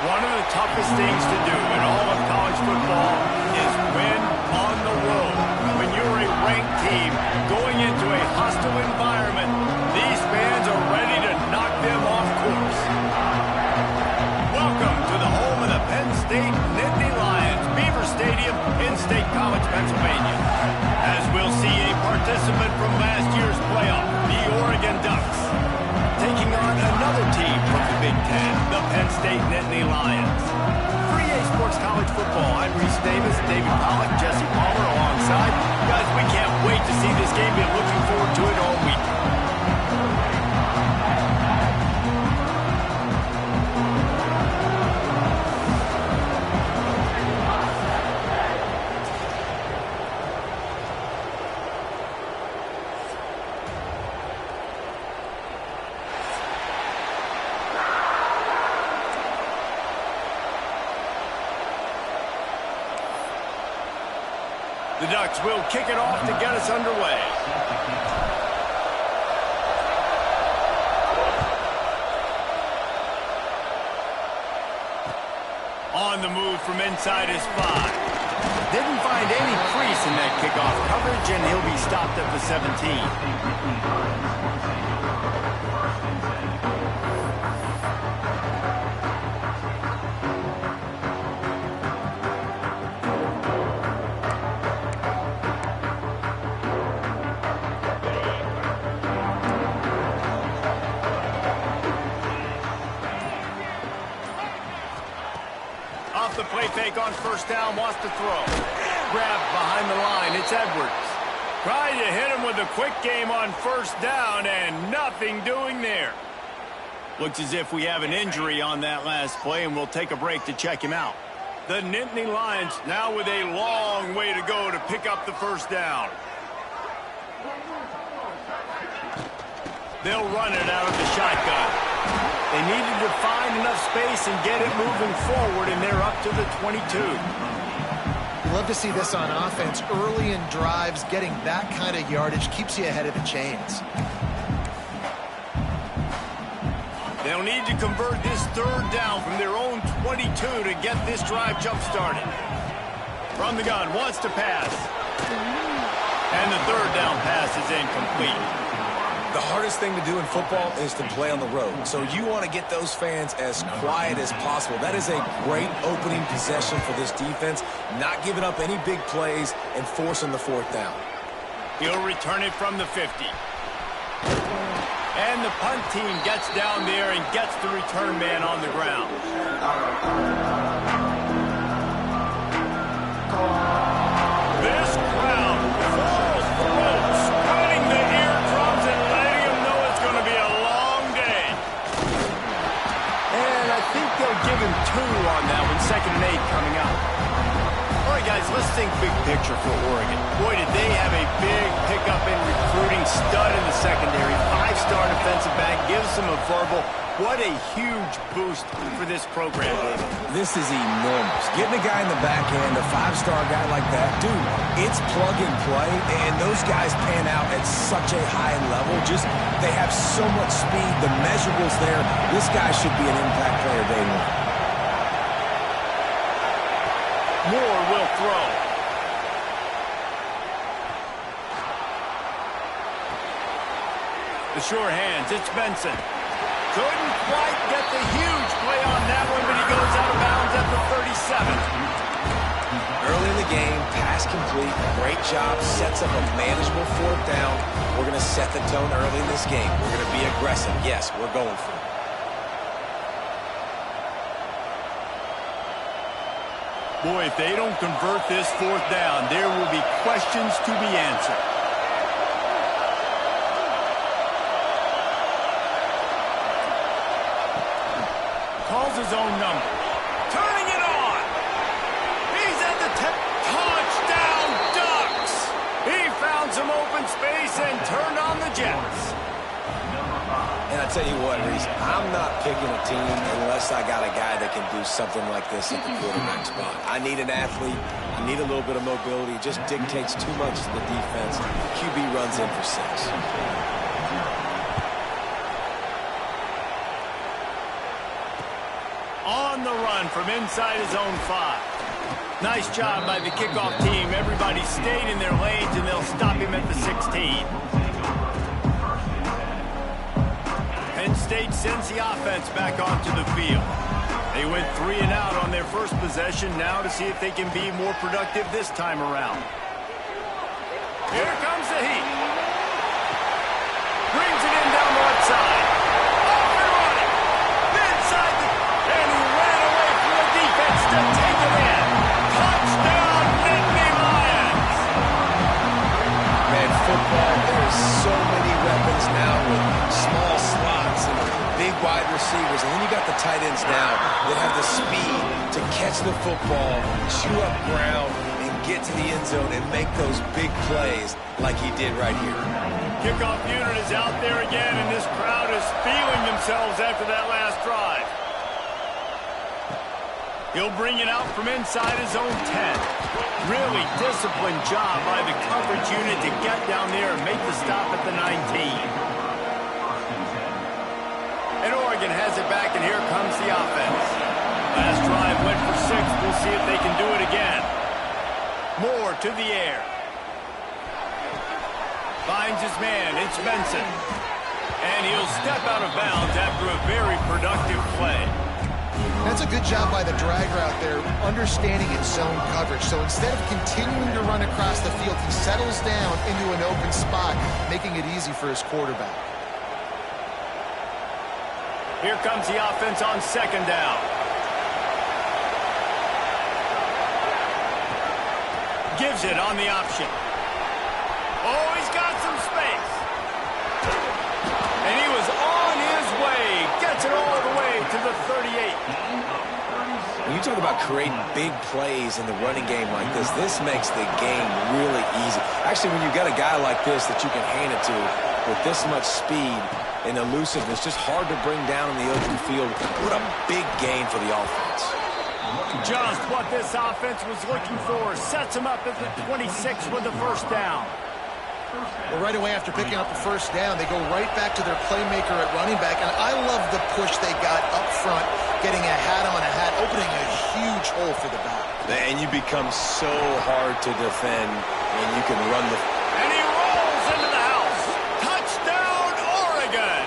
One of the toughest things to do in all of college football is win on the road. When you're a ranked team going into a hostile environment, these fans are ready to knock them off course. Welcome to the home of the Penn State Nittany Lions, Beaver Stadium in State College, Pennsylvania. As we'll see a participant from last year's playoff, the Oregon Ducks, taking on another team from the Big Ten, the Penn State Nittany Lions. 3A Sports College Football, I'm Reese Davis, David Pollack, Jesse Palmer alongside. Guys, we can't wait to see this game. Been looking forward to it all week. The Ducks will kick it off to get us underway. On the move from inside his 5. Didn't find any crease in that kickoff coverage, and he'll be stopped at the 17. The play fake on first down, wants to throw. Grabbed behind the line, it's Edwards. Trying to hit him with a quick game on first down, and nothing doing there. Looks as if we have an injury on that last play, and we'll take a break to check him out. The Nittany Lions now with a long way to go to pick up the first down. They'll run it out of the shotgun. They needed to find enough space and get it moving forward, and they're up to the 22. You love to see this on offense. Early in drives, getting that kind of yardage keeps you ahead of the chains. They'll need to convert this third down from their own 22 to get this drive jump-started. From the gun, wants to pass. And the third down pass is incomplete. The hardest thing to do in football is to play on the road. So you want to get those fans as quiet as possible. That is a great opening possession for this defense, not giving up any big plays and forcing the fourth down. He'll return it from the 50. And the punt team gets down there and gets the return man on the ground. This crowd full throats, cutting the eardrums and letting them know it's going to be a long day. And I think they'll give him 2 on that one. 2nd and 8 coming up. All right, guys, let's think big picture for Oregon. Boy, did they have a big pickup in recruiting. Stud in the secondary. 5-star defensive back. Gives them a verbal. What a huge boost for this program, David. This is enormous. Getting a guy in the back end, a 5-star guy like that, dude, it's plug and play, and those guys pan out at such a high level. Just, they have so much speed. The measurables there. This guy should be an impact player day one. Moore will throw. The sure hands, it's Benson. Couldn't quite get the huge play on that one, but he goes out of bounds at the 37. Early in the game, pass complete, great job, sets up a manageable fourth down. We're going to set the tone early in this game. We're going to be aggressive. Yes, we're going for it. Boy, if they don't convert this fourth down, there will be questions to be answered. Calls his own number. Turning it on. He's at the 10. Touchdown, Ducks. He found some open space and turned on the Jets. And I tell you what, Reese, I'm not picking a team unless I got a guy that can do something like this at the quarterback spot. I need an athlete. I need a little bit of mobility. It just dictates too much to the defense. QB runs in for 6. On the the run from inside his own 5. Nice job by the kickoff team. Everybody stayed in their lanes, and they'll stop him at the 16. Penn State sends the offense back onto the field. They went 3 and out on their first possession, now to see if they can be more productive this time around. Here comes the heat. Brings it in down the left side. Off and running. Inside the... And he ran away from the defense to take it in. Touchdown, Nittany Lions. Man, football, there's so many weapons now with small slots and big wide receivers. And then you got the tight ends now that have the speed to catch the football, chew up ground, and get to the end zone and make those big plays like he did right here. Kickoff unit is out there again, and this crowd is feeling themselves after that last drive. He'll bring it out from inside his own 10. Really disciplined job by the coverage unit to get down there and make the stop at the 19. And Oregon has it back, and here comes the offense. Last drive went for 6. We'll see if they can do it again. Moore to the air. Finds his man. It's Benson. And he'll step out of bounds after a very productive play. That's a good job by the drag route there, understanding its zone coverage. So instead of continuing to run across the field, he settles down into an open spot, making it easy for his quarterback. Here comes the offense on 2nd down. Gives it on the option. Oh, he's got some space. And he was on his way. Gets it all the way to the 38. When you talk about creating big plays in the running game like this makes the game really easy. Actually, when you've got a guy like this that you can hand it to with this much speed and elusiveness, just hard to bring down in the open field. What a big gain for the offense. Just what this offense was looking for. Sets him up at the 26 with the first down. Well, right away after picking up the first down, they go right back to their playmaker at running back. And I love the push they got up front, getting a hat on a hat, opening a huge hole for the back. And you become so hard to defend when you can run the... And he rolls into the house. Touchdown, Oregon!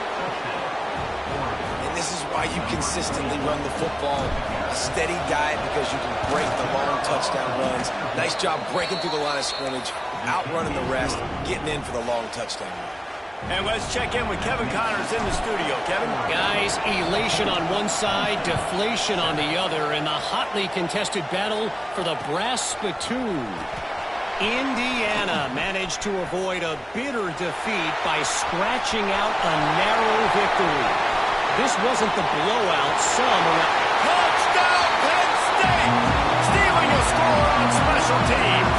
And this is why you consistently run the football. A steady diet because you can break the long touchdown runs. Nice job breaking through the line of scrimmage, outrunning the rest, getting in for the long touchdown. And let's check in with Kevin Connors in the studio. Kevin? Guys, elation on one side, deflation on the other in the hotly contested battle for the brass spittoon. Indiana managed to avoid a bitter defeat by scratching out a narrow victory. This wasn't the blowout some around. Touchdown, Penn State! Stealing a score on special teams.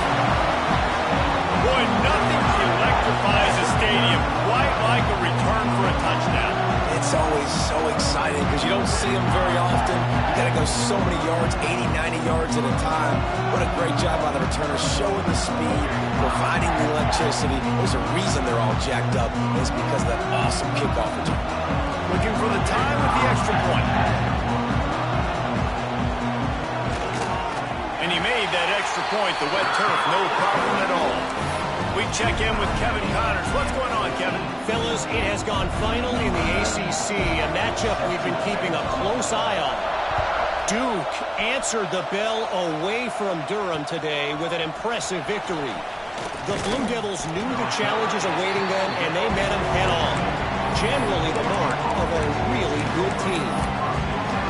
Boy, nothing electrifies a stadium quite like a return for a touchdown. It's always so exciting because you don't see them very often. You got to go so many yards, 80, 90 yards at a time. What a great job by the returners, showing the speed, providing the electricity. There's a reason they're all jacked up. It's because of that awesome kickoff return. Looking for the time with the extra point. And he made that extra point, the wet turf, no problem at all. We check in with Kevin Connors. What's going on, Kevin? Fellas, it has gone final in the ACC, a matchup we've been keeping a close eye on. Duke answered the bell away from Durham today with an impressive victory. The Blue Devils knew the challenges awaiting them, and they met them head-on. Generally the mark of a really good team.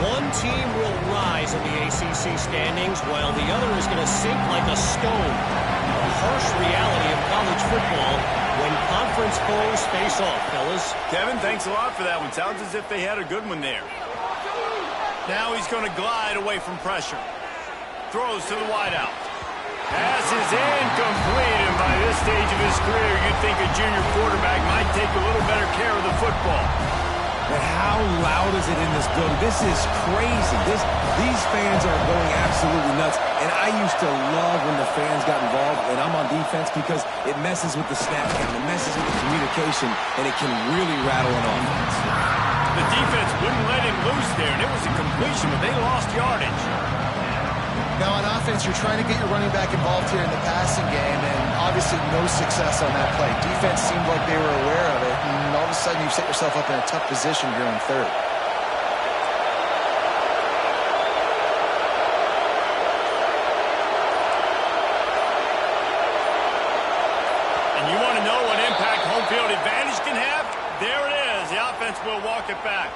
One team will rise in the ACC standings, while the other is going to sink like a stone. A harsh reality of college football when conference foes face off, fellas. Kevin, thanks a lot for that one. Sounds as if they had a good one there. Now he's going to glide away from pressure. Throws to the wideout. Pass is incomplete, and by this stage of his career, you'd think a junior quarterback might take a little better care of the football. But how loud is it in this building? This is crazy. These fans are going absolutely nuts. And I used to love when the fans got involved, and I'm on defense, because it messes with the snap count, it messes with the communication, and it can really rattle an offense. The defense wouldn't let him loose there, and it was a completion, but they lost yardage. Now on offense, you're trying to get your running back involved here in the passing game, and obviously no success on that play. Defense seemed like they were aware of it, and all of a sudden you've set yourself up in a tough position here on third. And you want to know what impact home field advantage can have? There it is. The offense will walk it back.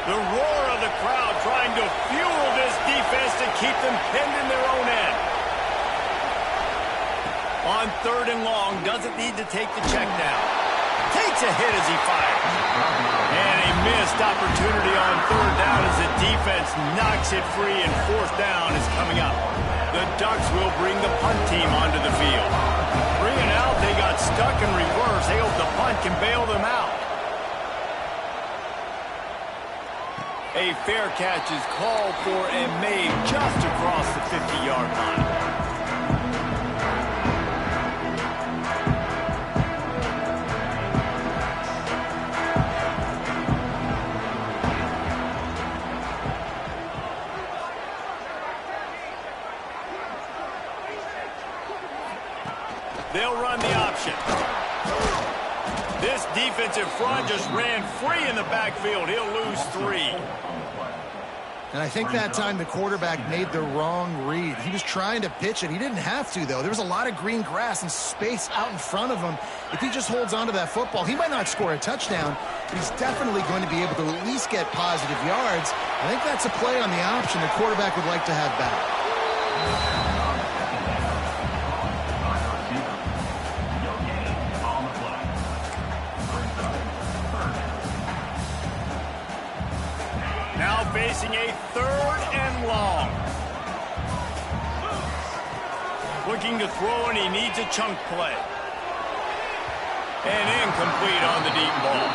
The roar of the crowd trying to fuel this defense to keep them pinned in their own end. On third and long, doesn't need to take the check down. Takes a hit as he fires. And a missed opportunity on third down as the defense knocks it free, and fourth down is coming up. The Ducks will bring the punt team onto the field. Bringing out, they got stuck in reverse. They hope the punt can bail them out. A fair catch is called for and made just across the 50-yard line. They'll run the option. This defensive front just ran free in the backfield. He'll lose 3. And I think that time the quarterback made the wrong read. He was trying to pitch it. He didn't have to, though. There was a lot of green grass and space out in front of him. If he just holds on to that football, he might not score a touchdown, but he's definitely going to be able to at least get positive yards. I think that's a play on the option the quarterback would like to have back. Now facing a third and long. Looking to throw, and he needs a chunk play. And incomplete on the deep ball.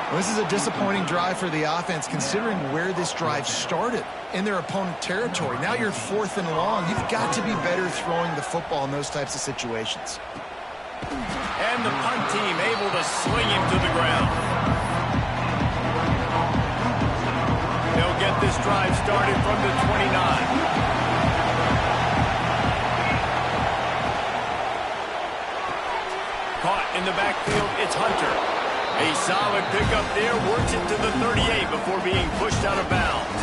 Well, this is a disappointing drive for the offense, considering where this drive started, in their opponent territory. Now you're fourth and long. You've got to be better throwing the football in those types of situations. And the punt team able to sling him to the ground. They'll get this drive started from the 29. Caught in the backfield, it's Hunter. A solid pickup there, works it to the 38 before being pushed out of bounds.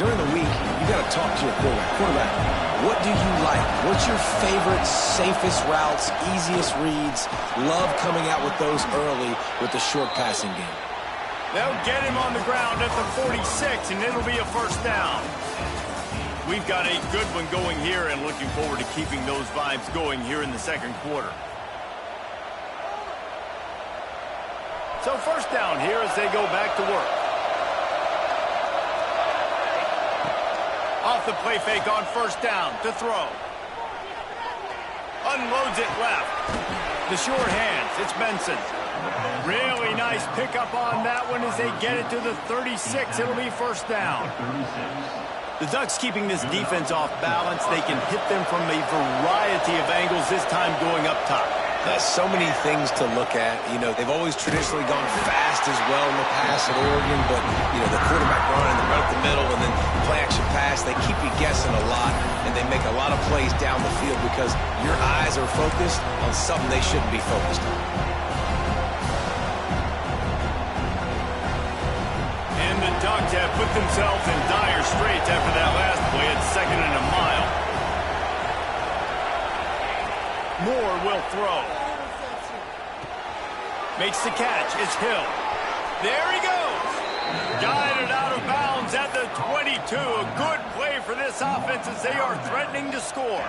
During the week, you got to talk to your quarterback. What do you like? What's your favorite, safest routes, easiest reads? Love coming out with those early with the short passing game. They'll get him on the ground at the 46, and it'll be a first down. We've got a good one going here, and looking forward to keeping those vibes going here in the second quarter. So first down here as they go back to work. Off the play fake on first down to throw. Unloads it left. The sure hands, it's Benson. Really nice pickup on that one as they get it to the 36. It'll be first down. The Ducks keeping this defense off balance. They can hit them from a variety of angles, this time going up top. So many things to look at. You know, they've always traditionally gone fast as well in the past at Oregon, but, you know, the quarterback run and the run up the middle and then play action pass, they keep you guessing a lot, and they make a lot of plays down the field because your eyes are focused on something they shouldn't be focused on. And the Ducks have put themselves in dire straits after that last play at 2nd and a mile. Moore will throw. Makes the catch. It's Hill. There he goes. Guided out of bounds at the 22. A good play for this offense as they are threatening to score.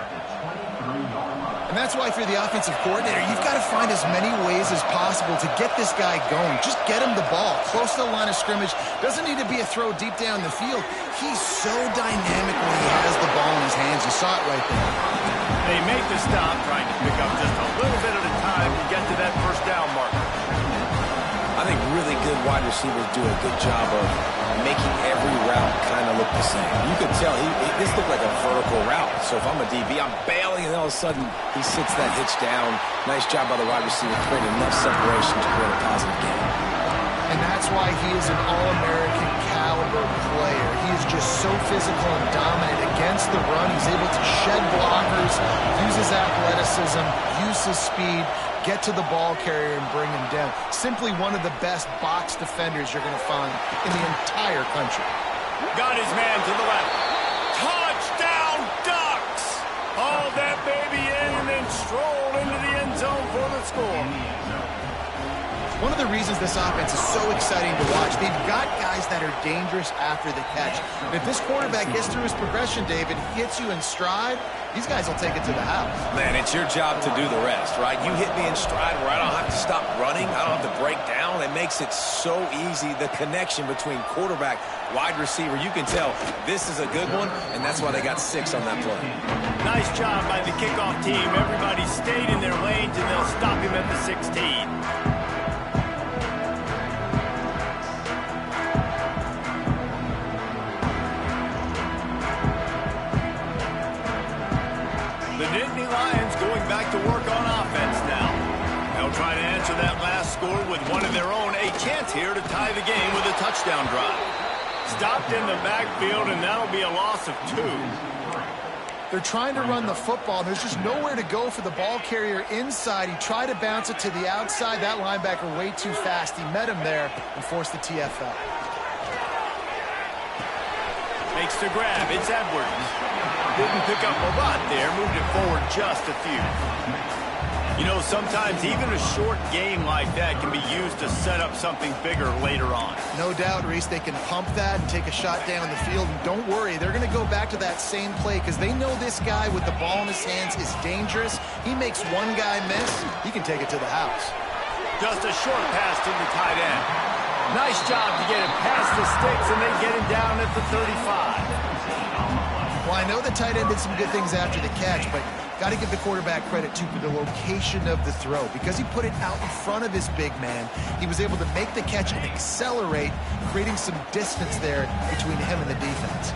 And that's why, if you're the offensive coordinator, you've got to find as many ways as possible to get this guy going. Just get him the ball close to the line of scrimmage. Doesn't need to be a throw deep down the field. He's so dynamic when he has the ball in his hands. You saw it right there. They make the stop, trying to pick up just a little bit at a time to get to that first down marker. I think really good wide receivers do a good job of making every route kind of look the same. You could physical route. So if I'm a DB, I'm bailing, and all of a sudden he sits that hitch down. Nice job by the wide receiver, creating enough separation to create a positive gain. And that's why he is an All-American caliber player. He is just so physical and dominant against the run. He's able to shed blockers, use his athleticism, use his speed, get to the ball carrier and bring him down. Simply one of the best box defenders you're going to find in the entire country. Got his man to the left. Touchdown, Ducks! Hauled that baby in and then strolled into the end zone for the score. One of the reasons this offense is so exciting to watch, they've got guys that are dangerous after the catch. And if this quarterback gets through his progression, David, hits you in stride, these guys will take it to the house. Man, it's your job to do the rest, right? You hit me in stride where I don't have to stop running. I don't have to break down. It makes it so easy. The connection between quarterback, wide receiver, you can tell this is a good one, and that's why they got 6 on that play. Nice job by the kickoff team. Everybody stayed in their lanes, and they'll stop him at the 16. The Nittany Lions going back to work on offense now. They'll try to answer that last score with one of their own. A chance here to tie the game with a touchdown drive. Stopped in the backfield, and that'll be a loss of 2. They're trying to run the football. There's just nowhere to go for the ball carrier inside. He tried to bounce it to the outside. That linebacker way too fast. He met him there and forced the TFL. Makes the grab. It's Edwards. Didn't pick up a lot there. Moved it forward just a few. You know, sometimes even a short game like that can be used to set up something bigger later on. No doubt, Reese, they can pump that and take a shot down the field. And don't worry, they're going to go back to that same play because they know this guy with the ball in his hands is dangerous. He makes one guy miss, he can take it to the house. Just a short pass to the tight end. Nice job to get it past the sticks, and they get him down at the 35. Well, I know the tight end did some good things after the catch, but got to give the quarterback credit, too, for the location of the throw. Because he put it out in front of his big man, he was able to make the catch and accelerate, creating some distance there between him and the defense.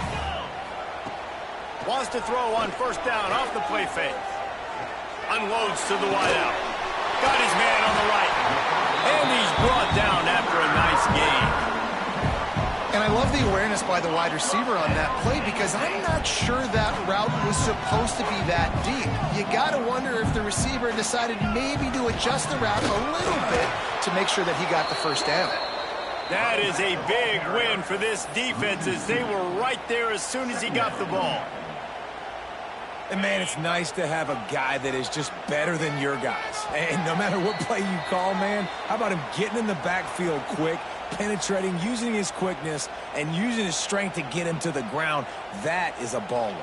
Wants to throw on first down off the play fake. Unloads to the wideout. Got his man on the right. And he's brought down after a nice gain. And I love the awareness by the wide receiver on that play because I'm not sure that route was supposed to be that deep. You got to wonder if the receiver decided maybe to adjust the route a little bit to make sure that he got the first down. That is a big win for this defense as they were right there as soon as he got the ball. And, man, it's nice to have a guy that is just better than your guys. And no matter what play you call, man, how about him getting in the backfield quick, penetrating, using his quickness, and using his strength to get him to the ground? That is a baller.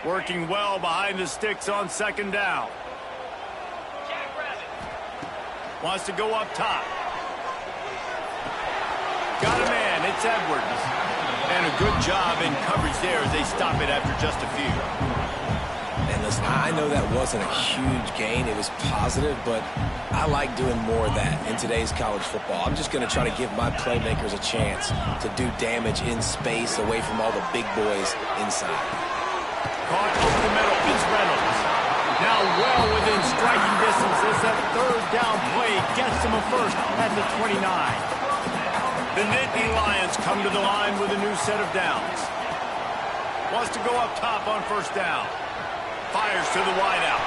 Working well behind the sticks on second down. Wants to go up top. Got a man. It's Edwards. And a good job in coverage there as they stop it after just a few. And listen, I know that wasn't a huge gain. It was positive, but I like doing more of that in today's college football. I'm just going to try to give my playmakers a chance to do damage in space away from all the big boys inside. Caught over the middle. It's Reynolds. Now well within striking distance as that third down play gets him a first at the 29. The Nittany Lions come to the line with a new set of downs. Wants to go up top on first down. Fires to the wideout.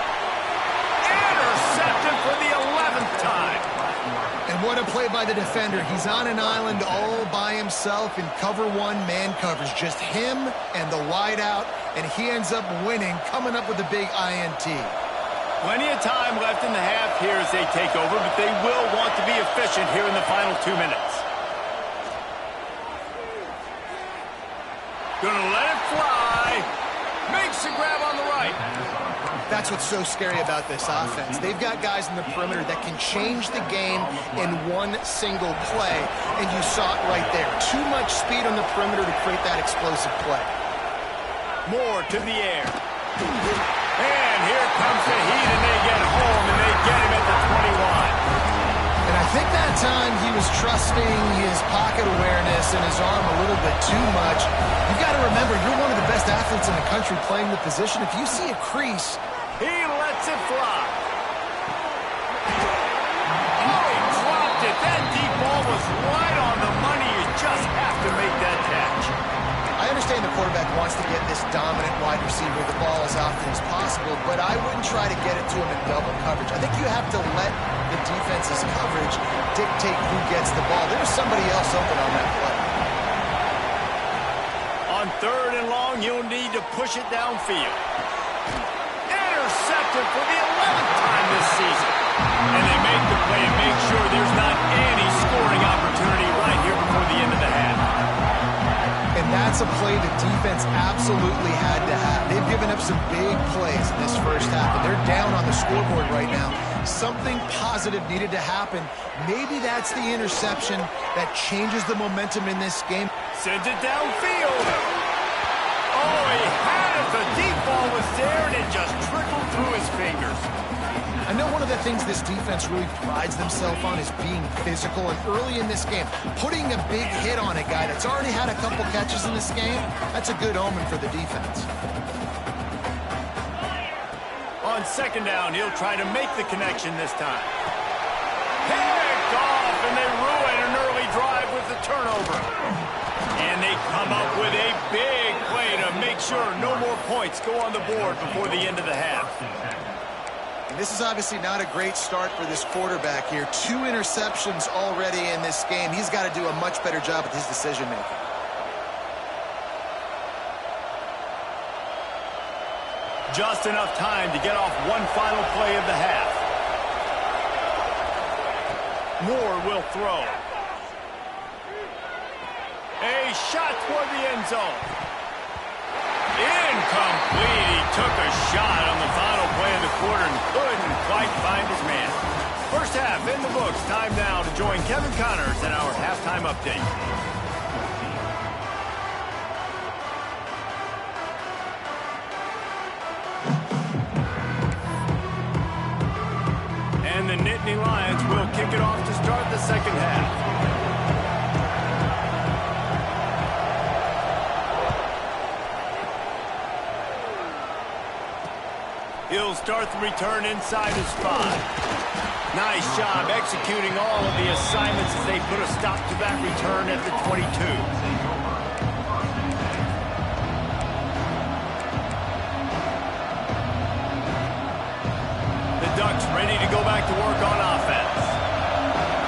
Intercepted for the 11th time. And what a play by the defender. He's on an island all by himself in cover one man coverage. Just him and the wideout, and he ends up winning, coming up with a big INT. Plenty of time left in the half here as they take over, but they will want to be efficient here in the final 2 minutes. Gonna let it fly. Makes the grab on the right. That's what's so scary about this offense. They've got guys in the perimeter that can change the game in one single play, and you saw it right there. Too much speed on the perimeter to create that explosive play. More to the air. And here comes the heat, and they get home, and they get him at the 21. And I think that time he was trusting his pocket awareness and his arm a little bit too much. You've got to remember, you're one of the best athletes in the country playing the position. If you see a crease, he lets it fly. Oh, he dropped it. That deep ball was right on the money. You just have to make that catch. I understand the quarterback wants to get this dominant wide receiver the ball as often as possible, but I wouldn't try to get it to him in double coverage. I think you have to let the defense's coverage dictate who gets the ball. There's somebody else open on that play. On 3rd and long, you'll need to push it downfield. Intercepted for the 11th time this season. And they make the play and make sure there's not any scoring opportunity right here before the end of the half. And that's a play the defense absolutely had to have. They've given up some big plays in this first half, and they're down on the scoreboard right now. Something positive needed to happen. Maybe that's the interception that changes the momentum in this game. Sends it downfield. Oh, he had it. The deep ball was there, and it just trickled through his fingers. I know one of the things this defense really prides themselves on is being physical, and early in this game, putting a big hit on a guy that's already had a couple catches in this game, that's a good omen for the defense. On 2nd down, he'll try to make the connection this time. Picked off, and they ruin an early drive with the turnover. And they come up with a big play to make sure no more points go on the board before the end of the half. And this is obviously not a great start for this quarterback here. 2 interceptions already in this game. He's got to do a much better job with his decision-making. Just enough time to get off one final play of the half. Moore will throw. A shot toward the end zone. Incomplete. He took a shot on the final play of the quarter and couldn't quite find his man. First half in the books. Time now to join Kevin Connors in our halftime update. And the Nittany Lions will kick it off to start the second half. He'll start the return inside his 5. Nice job executing all of the assignments as they put a stop to that return at the 22. The Ducks ready to go back to work on offense.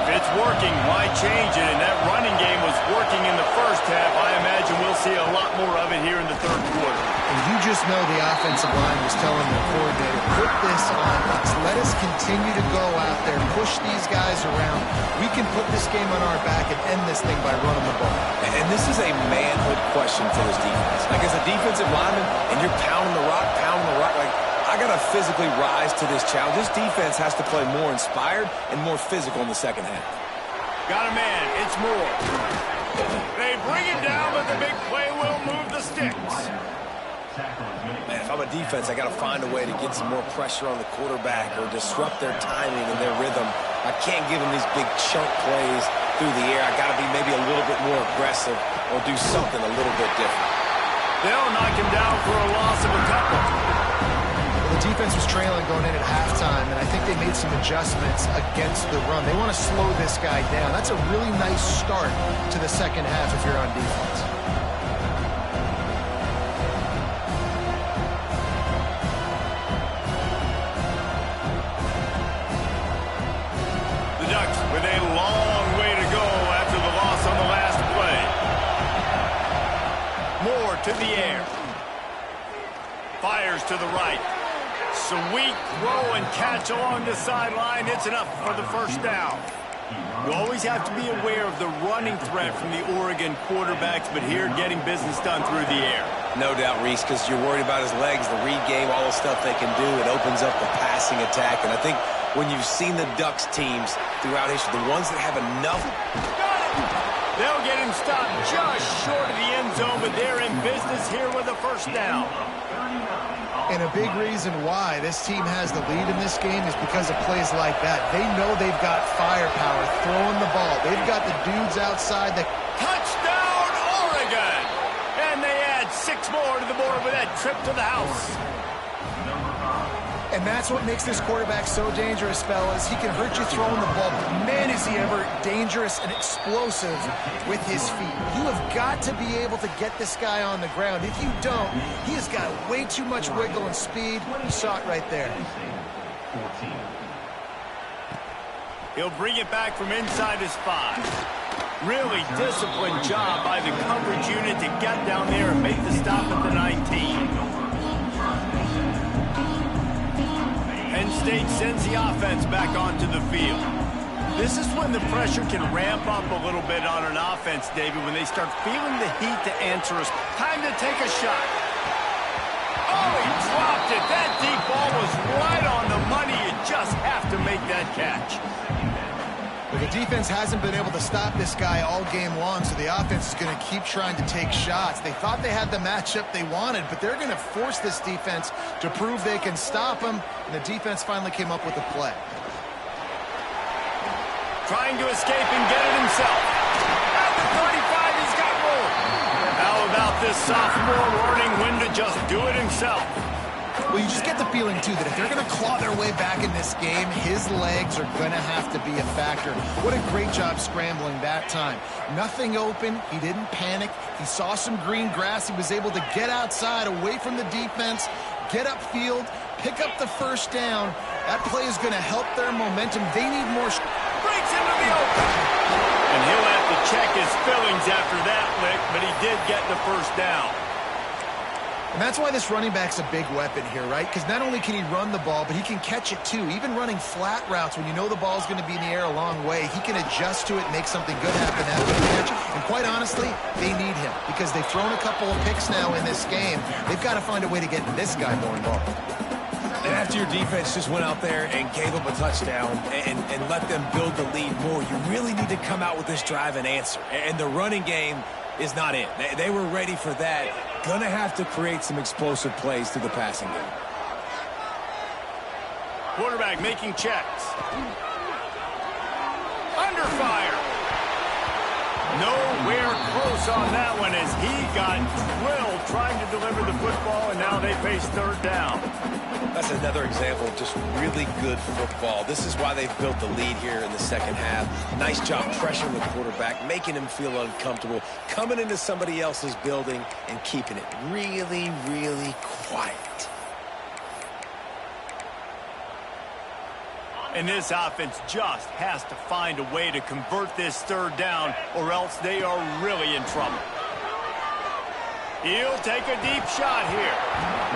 If it's working, why change it? And that running game was working in the first half. I imagine we'll see a lot more of it here in the 3rd quarter. And you just know the offensive line was telling the coordinator, put this on us. Let us continue to go out there, push these guys around. We can put this game on our back and end this thing by running the ball. And this is a manhood question for this defense. Like, as a defensive lineman, and you're pounding the rock, like, I got to physically rise to this challenge. This defense has to play more inspired and more physical in the second half. Got a man. It's Moore. They bring him down, but the big play will move the sticks. Man, if I'm a defense, I got to find a way to get some more pressure on the quarterback or disrupt their timing and their rhythm. I can't give them these big chunk plays through the air. I got to be maybe a little bit more aggressive or do something a little bit different. They'll knock him down for a loss of a couple. Well, the defense was trailing going in at halftime, and I think they made some adjustments against the run. They want to slow this guy down. That's a really nice start to the second half if you're on defense. With a long way to go after the loss on the last play. Moore to the air. Fires to the right. Sweet throw and catch along the sideline. It's enough for the first down. You always have to be aware of the running threat from the Oregon quarterbacks, but here getting business done through the air. No doubt, Reese, because you're worried about his legs, the read game, all the stuff they can do. It opens up the passing attack, and I think when you've seen the Ducks teams throughout history, the ones that have enough. They'll get him stopped just short of the end zone, but they're in business here with a first down. And a big reason why this team has the lead in this game is because of plays like that. They know they've got firepower throwing the ball. They've got the dudes outside that... Touchdown, Oregon! And they add 6 more to the board with that trip to the house. And that's what makes this quarterback so dangerous, fellas. He can hurt you throwing the ball, but man, is he ever dangerous and explosive with his feet. You have got to be able to get this guy on the ground. If you don't, he has got way too much wiggle and speed. You saw it right there. He'll bring it back from inside his 5. Really disciplined job by the coverage unit to get down there and make the stop at the 19. Penn State sends the offense back onto the field. This is when the pressure can ramp up a little bit on an offense, David, when they start feeling the heat to answer us. Time to take a shot. Oh, he dropped it. That deep ball was right on the money. You just have to make that catch. But the defense hasn't been able to stop this guy all game long, so the offense is going to keep trying to take shots. They thought they had the matchup they wanted, but they're going to force this defense to prove they can stop him, and the defense finally came up with a play. Trying to escape and get it himself. At the 35, he's got room. How about this sophomore learning when to just do it himself? Well, you just get the feeling, too, that if they're going to claw their way back in this game, his legs are going to have to be a factor. What a great job scrambling that time. Nothing open. He didn't panic. He saw some green grass. He was able to get outside, away from the defense, get upfield, pick up the first down. That play is going to help their momentum. They need more. Breaks into the open. And he'll have to check his fillings after that lick, but he did get the first down. And that's why this running back's a big weapon here, right? Because not only can he run the ball, but he can catch it too. Even running flat routes when you know the ball's going to be in the air a long way, he can adjust to it and make something good happen after the catch. And quite honestly, they need him because they've thrown a couple of picks now in this game. They've got to find a way to get this guy more involved. And after your defense just went out there and gave up a touchdown and let them build the lead more, you really need to come out with this drive and answer. And the running game is not in. They were ready for that. Gonna have to create some explosive plays through the passing game. Quarterback making checks. Under fire. Nowhere close on that one as he got drilled trying to deliver the football, and now they face third down. That's another example of just really good football. This is why they've built the lead here in the second half. Nice job pressuring the quarterback, making him feel uncomfortable, coming into somebody else's building and keeping it really, really quiet. And this offense just has to find a way to convert this third down, or else they are really in trouble. He'll take a deep shot here.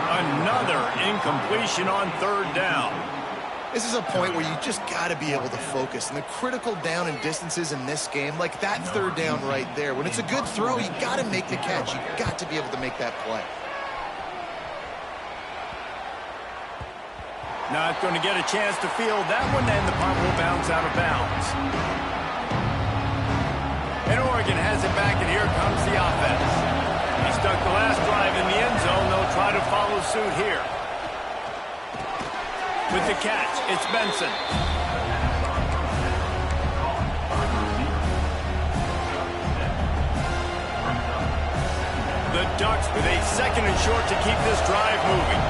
Another incompletion on third down. This is a point where you just got to be able to focus. And the critical down and distances in this game, like that third down right there, when it's a good throw, you got to make the catch. You got to be able to make that play. Not going to get a chance to field that one, and the punt will bounce out of bounds. And Oregon has it back, and here comes the offense. He stuck the last drive in the end zone. They'll try to follow suit here. With the catch, it's Benson. The Ducks with a second and short to keep this drive moving.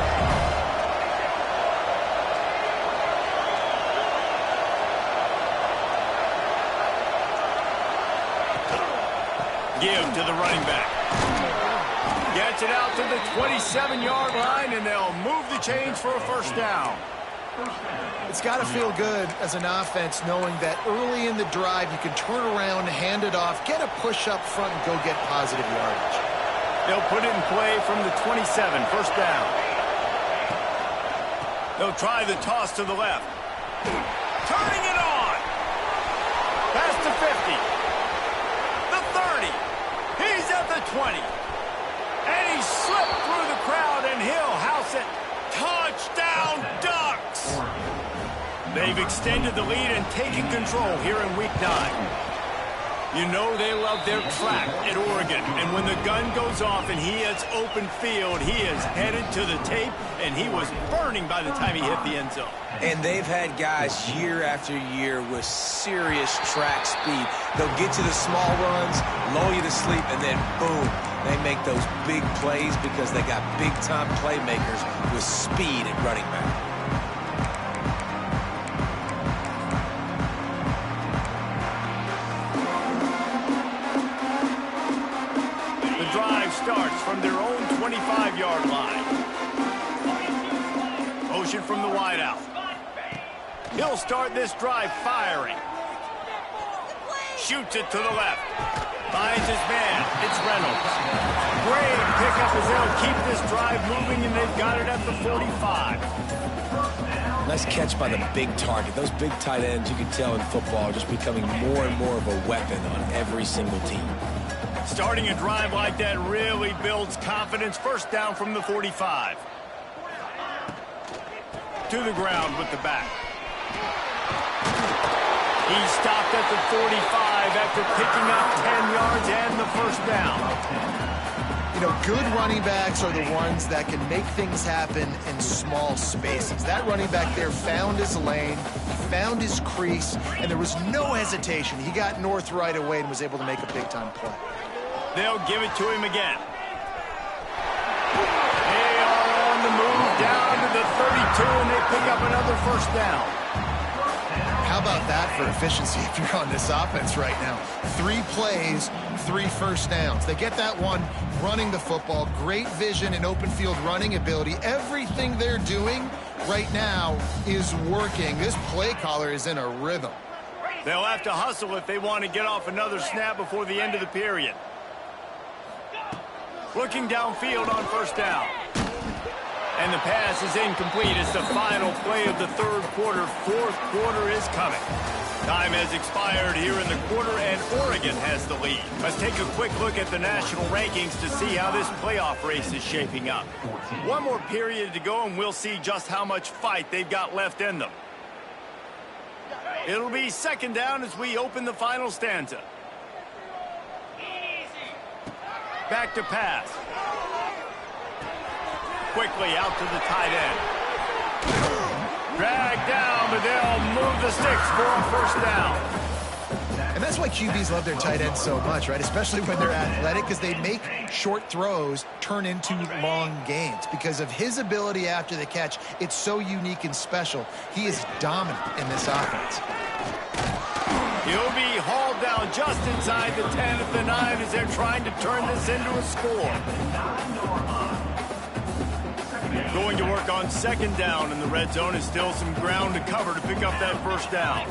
Give to the running back. Gets it out to the 27-yard line, and they'll move the chains for a first down. It's got to feel good as an offense knowing that early in the drive you can turn around, hand it off, get a push up front, and go get positive yardage. They'll put it in play from the 27, first down. They'll try the toss to the left. Turning it on. Past the 50. The 30. He's at the 20. And he slipped through the crowd, and he'll house it. Touchdown, Ducks! They've extended the lead and taken control here in Week 9. You know they love their track at Oregon. And when the gun goes off and he hits open field, he is headed to the tape, and he was burning by the time he hit the end zone. And they've had guys year after year with serious track speed. They'll get to the small runs, lull you to sleep, and then boom, they make those big plays because they got big-time playmakers with speed at running back. The drive starts from their own 25-yard line. Motion from the wideout. He'll start this drive firing. Shoots it to the left. Finds his man. It's Reynolds. Great pickup as they'll keep this drive moving, and they've got it at the 45. Nice catch by the big target. Those big tight ends, you can tell in football, are just becoming more and more of a weapon on every single team. Starting a drive like that really builds confidence. First down from the 45. To the ground with the back. He stopped at the 45 after picking up 10 yards and the first down. You know, good running backs are the ones that can make things happen in small spaces. That running back there found his lane, found his crease, and there was no hesitation. He got north right away and was able to make a big-time play. They'll give it to him again. They are on the move down to the 32, and they pick up another first down. How about that for efficiency if you're on this offense right now? 3 plays, 3 first downs. They get that one running the football. Great vision and open field running ability. Everything they're doing right now is working. This play caller is in a rhythm. They'll have to hustle if they want to get off another snap before the end of the period. Looking downfield on first down. And the pass is incomplete. It's the final play of the third quarter. Fourth quarter is coming. Time has expired here in the quarter, and Oregon has the lead. Let's take a quick look at the national rankings to see how this playoff race is shaping up. One more period to go, and we'll see just how much fight they've got left in them. It'll be second down as we open the final stanza. Back to pass. Quickly out to the tight end. Dragged down, but they'll move the sticks for a first down. And that's why QBs love their tight ends so much, right? Especially when they're athletic, because they make short throws turn into long gains. Because of his ability after the catch, it's so unique and special. He is dominant in this offense. He'll be hauled down just inside the 10 at the 9 as they're trying to turn this into a score. Going to work on second down in the red zone. Is still some ground to cover to pick up that first down.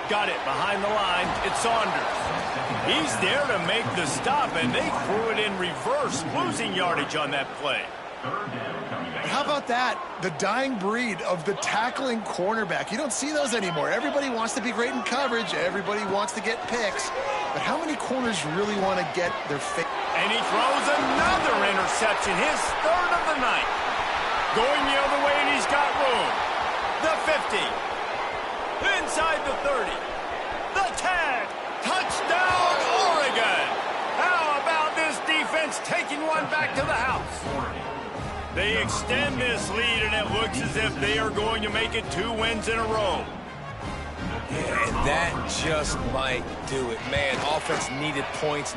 Got it behind the line. It's Saunders. He's there to make the stop, and they threw it in reverse, losing yardage on that play. How about that? The dying breed of the tackling cornerback. You don't see those anymore. Everybody wants to be great in coverage. Everybody wants to get picks. But how many corners really want to get their face? And he throws another interception, his third of the night. Going the other way, and he's got room. The 50. Inside the 30. The 10. Touchdown, Oregon. How about this defense taking one back to the house? They extend this lead, and it looks as if they are going to make it 2 wins in a row. Yeah, and that just might do it. Man, offense needed points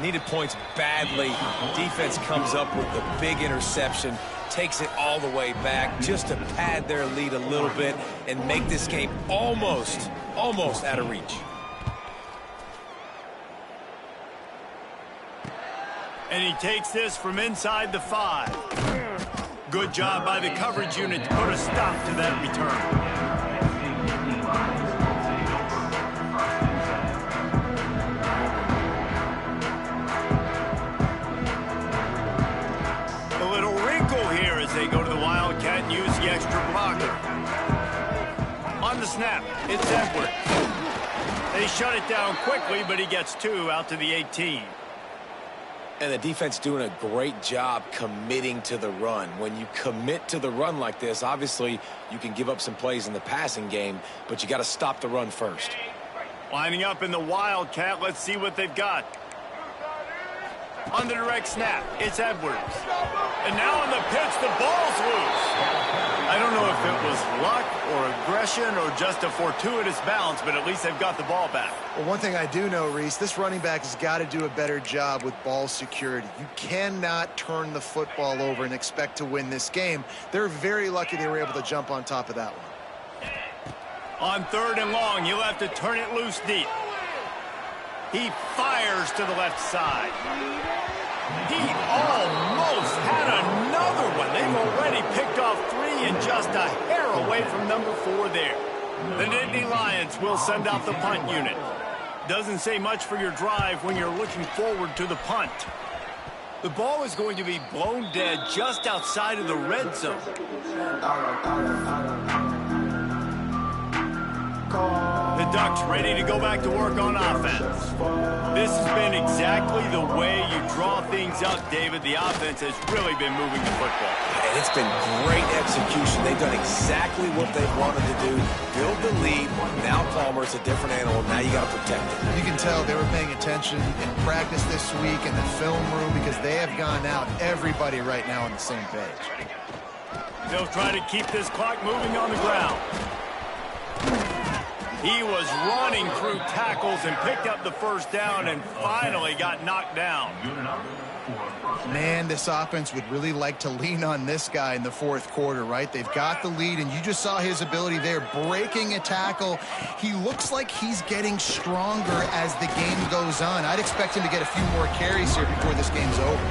badly. Defense comes up with the big interception, takes it all the way back just to pad their lead a little bit and make this game almost out of reach. And he takes this from inside the 5. Good job by the coverage unit to put a stop to that return. A little wrinkle here as they go to the Wildcat and use the extra blocker. On the snap, it's Edwards. They shut it down quickly, but he gets 2 out to the 18. And the defense doing a great job committing to the run. When you commit to the run like this, obviously you can give up some plays in the passing game, but you got to stop the run first. Lining up in the Wildcat, let's see what they've got. On the direct snap, it's Edwards. And now on the pitch, the ball's loose. I don't know if it was luck or aggression or just a fortuitous bounce, but at least they've got the ball back. Well, one thing I do know, Reese, this running back has got to do a better job with ball security. You cannot turn the football over and expect to win this game. They're very lucky they were able to jump on top of that one. On 3rd and long, you'll have to turn it loose deep. He fires to the left side. He almost had another one. They've already picked off 3 and just a hair away from number 4 there. The Nittany Lions will send out the punt unit. Doesn't say much for your drive when you're looking forward to the punt. The ball is going to be blown dead just outside of the red zone. The Ducks ready to go back to work on offense. This has been exactly the way you draw things up, David. The offense has really been moving the football. And it's been great execution. They've done exactly what they wanted to do. Build the lead. Now Palmer's a different animal. Now you got to protect it. You can tell they were paying attention in practice this week in the film room because they have gone out, everybody right now on the same page. They'll try to keep this clock moving on the ground. He was running through tackles and picked up the first down and finally got knocked down. Man, this offense would really like to lean on this guy in the 4th quarter, right? They've got the lead, and you just saw his ability there, breaking a tackle. He looks like he's getting stronger as the game goes on. I'd expect him to get a few more carries here before this game's over.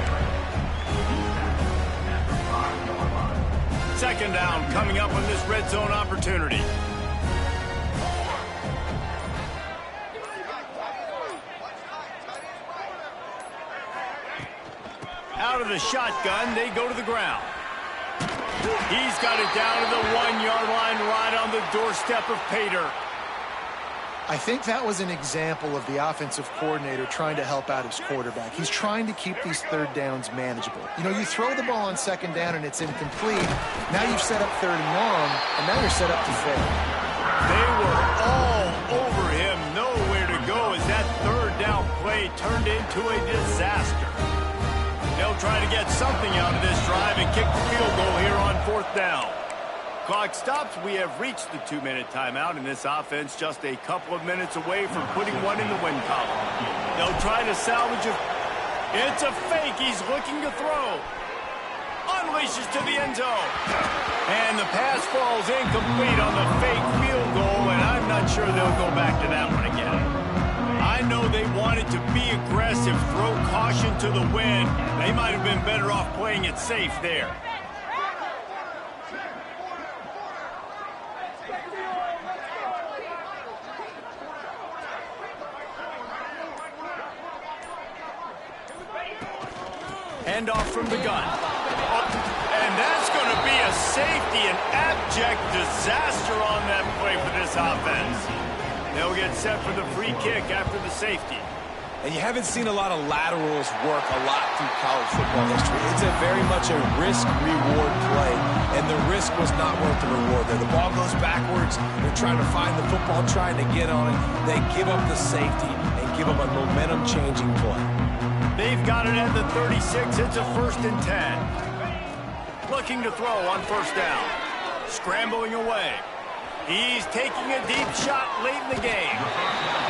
2nd down coming up on this red zone opportunity. Out of the shotgun, they go to the ground. He's got it down to the 1-yard line right on the doorstep of Pater. I think that was an example of the offensive coordinator trying to help out his quarterback. He's trying to keep these 3rd downs manageable. You know, you throw the ball on 2nd down and it's incomplete. Now you've set up 3rd and long, and now you're set up to fail. They were all over him, nowhere to go as that 3rd down play turned into a disaster. They'll try to get something out of this drive and kick the field goal here on 4th down. Clock stops. We have reached the 2-minute timeout, and this offense just a couple of minutes away from putting one in the win column. They'll try to salvage it. It's a fake. He's looking to throw. Unleashes to the end zone. And the pass falls incomplete on the fake field goal, and I'm not sure they'll go back to that one again. I know they wanted to be aggressive, throw caution to the wind. They might have been better off playing it safe there. Handoff from the gun. And that's going to be a safety, an abject disaster on that play for this offense. They'll get set for the free kick after the safety. And you haven't seen a lot of laterals work a lot through college football history. It's a very much a risk-reward play, and the risk was not worth the reward there. The ball goes backwards. They're trying to find the football, trying to get on it. They give up the safety and give them a momentum-changing play. They've got it at the 36. It's a 1st and 10. Looking to throw on 1st down. Scrambling away. He's taking a deep shot late in the game.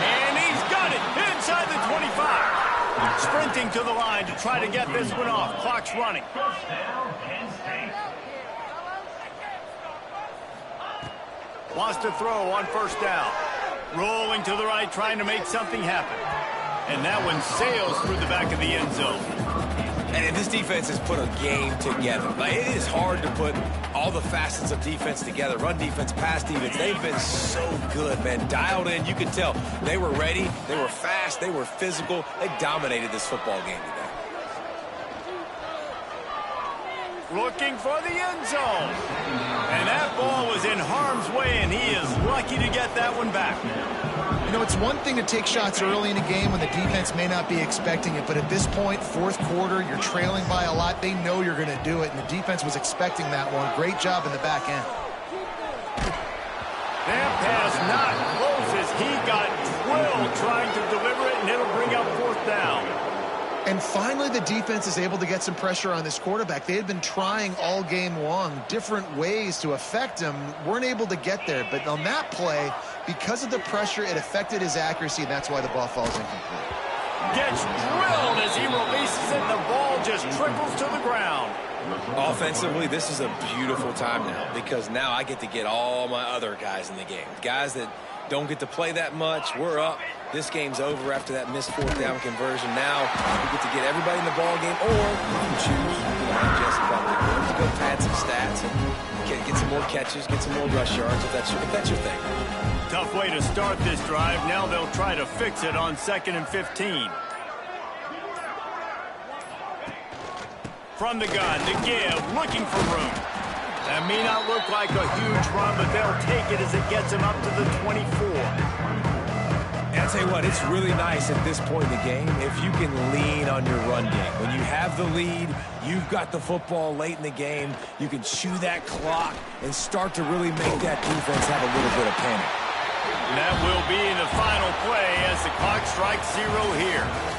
And he's got it inside the 25. Sprinting to the line to try to get this one off. Clock's running. Wants to throw on 1st down. Rolling to the right, trying to make something happen. And that one sails through the back of the end zone. And this defense has put a game together. Like, it is hard to put all the facets of defense together. Run defense, pass defense. They've been so good, man. Dialed in. You could tell they were ready. They were fast. They were physical. They dominated this football game today. Looking for the end zone. And that ball was in harm's way, and he is lucky to get that one back. You know, it's one thing to take shots early in a game when the defense may not be expecting it, but at this point, fourth quarter, you're trailing by a lot. They know you're going to do it, and the defense was expecting that one. Great job in the back end. That pass not close as he got drilled trying to deliver it, and it'll bring up fourth down. And finally, the defense is able to get some pressure on this quarterback. They had been trying all game long, different ways to affect him, weren't able to get there. But on that play, because of the pressure, it affected his accuracy, and that's why the ball falls incomplete. Gets drilled as he releases it, and the ball just trickles to the ground. Offensively, this is a beautiful time now because now I get to get all my other guys in the game. Guys that don't get to play that much. We're up. This game's over after that missed fourth down conversion. Now we get to get everybody in the ball game, or you can choose, like Jesse probably would, to go pad some stats and get some more catches, get some more rush yards if that's your thing. Tough way to start this drive. Now they'll try to fix it on 2nd and 15. From the gun, to give, looking for room. That may not look like a huge run, but they'll take it as it gets him up to the 24. And I'll tell you what, it's really nice at this point in the game if you can lean on your run game. When you have the lead, you've got the football late in the game, you can chew that clock and start to really make that defense have a little bit of panic. And that will be the final play as the clock strikes 0 here.